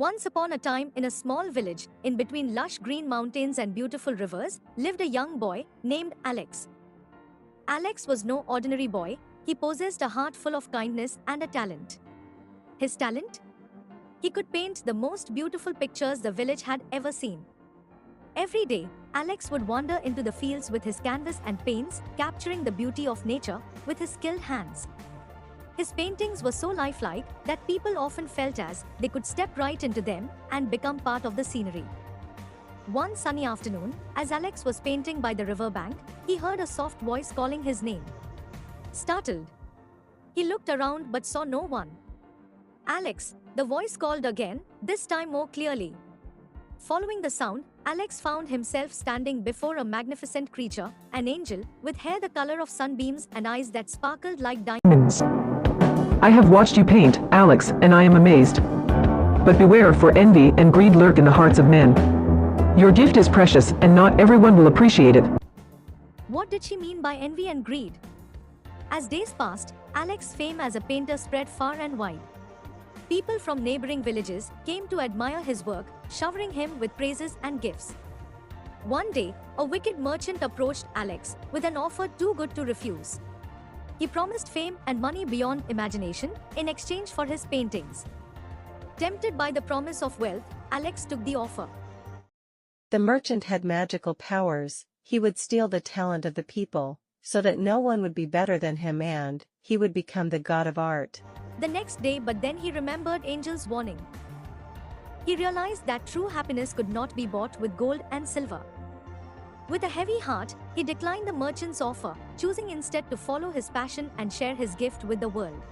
Once upon a time, in a small village, in between lush green mountains and beautiful rivers, lived a young boy named Alex. Alex was no ordinary boy, he possessed a heart full of kindness and a talent. His talent? He could paint the most beautiful pictures the village had ever seen. Every day, Alex would wander into the fields with his canvas and paints, capturing the beauty of nature with his skilled hands. His paintings were so lifelike that people often felt as they could step right into them and become part of the scenery. One sunny afternoon, as Alex was painting by the riverbank, he heard a soft voice calling his name. Startled, he looked around but saw no one. "Alex," the voice called again, this time more clearly. Following the sound, Alex found himself standing before a magnificent creature, an angel, with hair the color of sunbeams and eyes that sparkled like diamonds. I have watched you paint, Alex, and I am amazed. But beware, for envy and greed lurk in the hearts of men. Your gift is precious, and not everyone will appreciate it. What did she mean by envy and greed? As days passed, Alex's fame as a painter spread far and wide. People from neighboring villages came to admire his work, showering him with praises and gifts. One day, a wicked merchant approached Alex with an offer too good to refuse. He promised fame and money beyond imagination in exchange for his paintings. Tempted by the promise of wealth, Alex took the offer. The merchant had magical powers. He would steal the talent of the people, so that no one would be better than him, and he would become the god of art. The next day, but then he remembered Angel's warning. He realized that true happiness could not be bought with gold and silver. With a heavy heart, he declined the merchant's offer, choosing instead to follow his passion and share his gift with the world.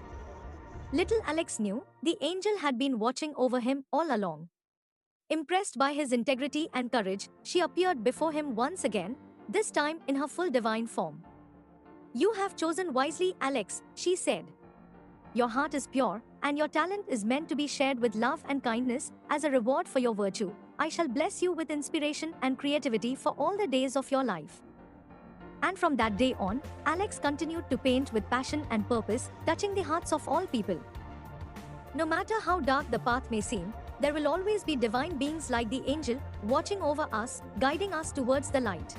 Little Alex knew the angel had been watching over him all along. Impressed by his integrity and courage, she appeared before him once again, this time in her full divine form. "You have chosen wisely, Alex," she said. "Your heart is pure, and your talent is meant to be shared with love and kindness. As a reward for your virtue, I shall bless you with inspiration and creativity for all the days of your life." And from that day on, Alex continued to paint with passion and purpose, touching the hearts of all people. No matter how dark the path may seem, there will always be divine beings like the angel, watching over us, guiding us towards the light.